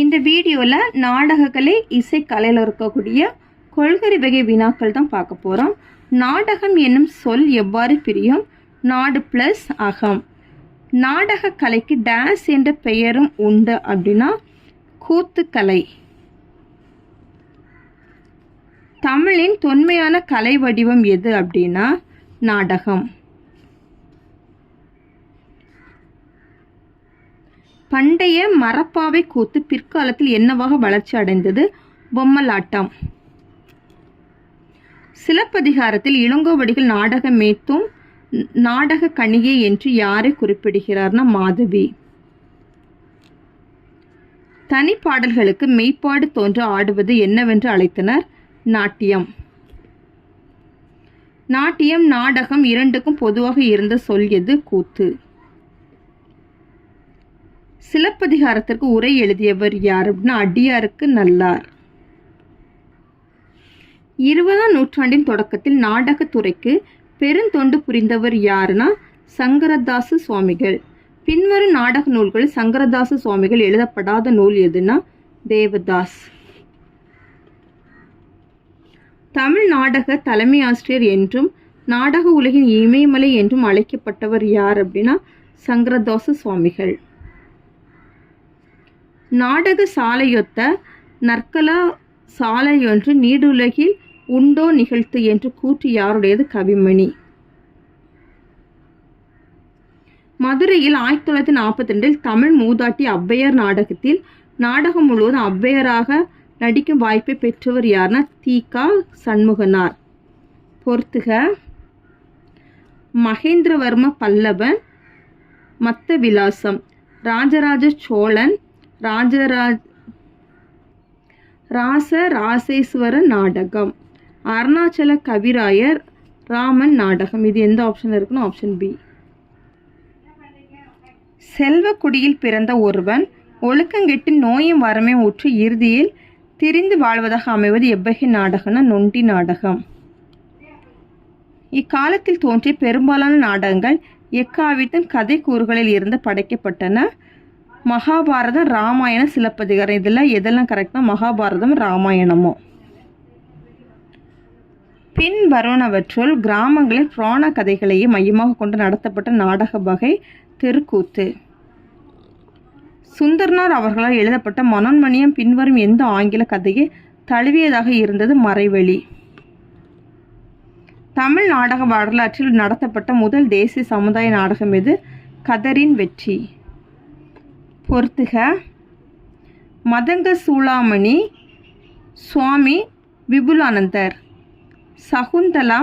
இந்த வீடியோவில் நாடகக்கலை இசைக்கலையில் இருக்கக்கூடிய கொள்கை வகை வினாக்கள் தான் பார்க்க போகிறோம். நாடகம் என்னும் சொல் எவ்வாறு பிரியும்? நாடு ப்ளஸ் அகம். நாடக கலைக்கு டேஸ் என்ற பெயரும் உண்டு அப்படின்னா கூத்துக்கலை. தமிழின் தொன்மையான கலை வடிவம் எது அப்படின்னா நாடகம். பண்டைய மரப்பாவை கூத்து பிற்காலத்தில் என்னவாக வளர்ச்சி அடைந்தது? பொம்மலாட்டம். சிலப்பதிகாரத்தில் இளங்கோவடிகள் நாடகம் மேத்தும் நாடக கணிகை என்று யாரை குறிப்பிடுகிறார்னா மாதவி. தனிப்பாடல்களுக்கு மெய்ப்பாடு தோன்ற ஆடுவது என்னவென்று அழைத்தனர்? நாட்டியம். நாட்டியம் நாடகம் இரண்டுக்கும் பொதுவாக இருந்த சொல் எது? கூத்து. சிலப்பதிகாரத்திற்கு உரை எழுதியவர் யார் அப்படின்னா அடியாருக்கு நல்லார். 20ஆம் நூற்றாண்டின் தொடக்கத்தில் நாடகத்துறைக்கு பெருந்தொண்டு புரிந்தவர் யாருன்னா சங்கரதாச சுவாமிகள். பின்வரும் நாடக நூல்களில் சங்கரதாச சுவாமிகள் எழுதப்படாத நூல் எதுனா தேவதாஸ். தமிழ் நாடக தலைமை ஆசிரியர் என்றும் நாடக உலகின் இமயமலை என்றும் அழைக்கப்பட்டவர் யார் அப்படின்னா சங்கரதாச சுவாமிகள். நாடக சாலையொத்த நற்கலா சாலையொன்று நீடுலகில் உண்டோ நிகழ்த்து என்று கூற்று யாருடையது? கவிமணி. மதுரையில் 1942 தமிழ் மூதாட்டி ஔவையார் நாடகத்தில் நாடகம் முழுவதும் ஔவையாராக நடிக்கும் வாய்ப்பை பெற்றவர் யார்னா தி.க. சண்முகனார். பொறுத்துக. மகேந்திரவர்ம பல்லவன், மத்த விலாசம், ராஜராஜ சோழன், ராசேஸ்வர நாடகம், அருணாச்சல கவிராயர், ராமன் நாடகம். இது எந்த ஆப்ஷன் இருக்குன்னு ஆப்ஷன் பி. செல்வக்குடியில் பிறந்த ஒருவன் ஒழுக்கங்கெட்டு நோயும் வரமே ஊற்றி இறுதியில் திரிந்து வாழ்வதாக அமைவது எவ்வகை நாடகம்னா நொண்டி நாடகம். இக்காலத்தில் தோன்றிய பெரும்பாலான நாடகங்கள் எக்காவியத்தின் கதை கூறுகளில் இருந்து படைக்கப்பட்டன. மகாபாரதம், ராமாயணம், சிலப்பதிகாரம். இதெல்லாம் எதெல்லாம் கரெக்டா? மகாபாரதம், ராமாயணமோ. பின் வருவனவற்றுள் கிராமங்களில் புராண கதைகளையே மையமாக கொண்டு நடத்தப்பட்ட நாடக வகை தெருக்கூத்து. சுந்தரனார் அவர்களால் எழுதப்பட்ட மனோன்மணியம் பின்வரும் எந்த ஆங்கில கதையை தழுவியதாக இருந்தது? மறைவழி. தமிழ் நாடக வரலாற்றில் நடத்தப்பட்ட முதல் தேசிய சமுதாய நாடகம் எது? கதரின் வெற்றி. பொறுத்துக. மதங்க சூளாமணி, சுவாமி விபுலானந்தர், சகுந்தலா,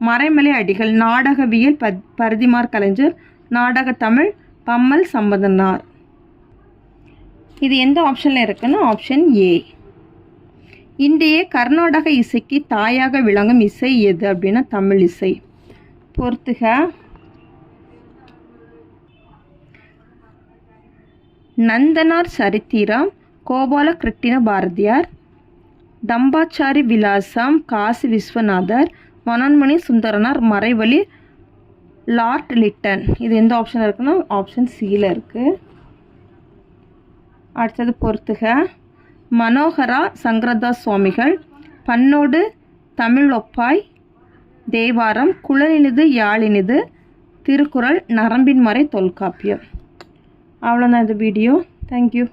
மறைமலை அடிகள், நாடகவியல் பரதிமார் கலைஞர், நாடக தமிழ் பம்மல் சம்பந்தனார். இது எந்த ஆப்ஷனில் இருக்குன்னா ஆப்ஷன் ஏ. இன்றைய கர்நாடக இசைக்கு தாயாக விளங்கும் இசை எது அப்படின்னா தமிழ் இசை. பொறுத்துக. நந்தனார் சரித்திரம், கோபால கிருட்டிண பாரதியார், தம்பாச்சாரி விலாசம், காசி விஸ்வநாதர், மனோன்மணி சுந்தரனார், மறைவழி லார்ட் லிட்டன். இது எந்த ஆப்ஷன் இருக்குன்னா ஆப்ஷன் சியில் இருக்குது. அடுத்தது பொறுத்துக. மனோகரா சங்கரதாஸ் சுவாமிகள், பன்னோடு தமிழ் ஒப்பாய், தேவாரம், குழலினிது யாழினிது, திருக்குறள், நரம்பின் மறை தொல்காப்பியம். அவ்வளோதான் இந்த வீடியோ. தேங்க்யூ.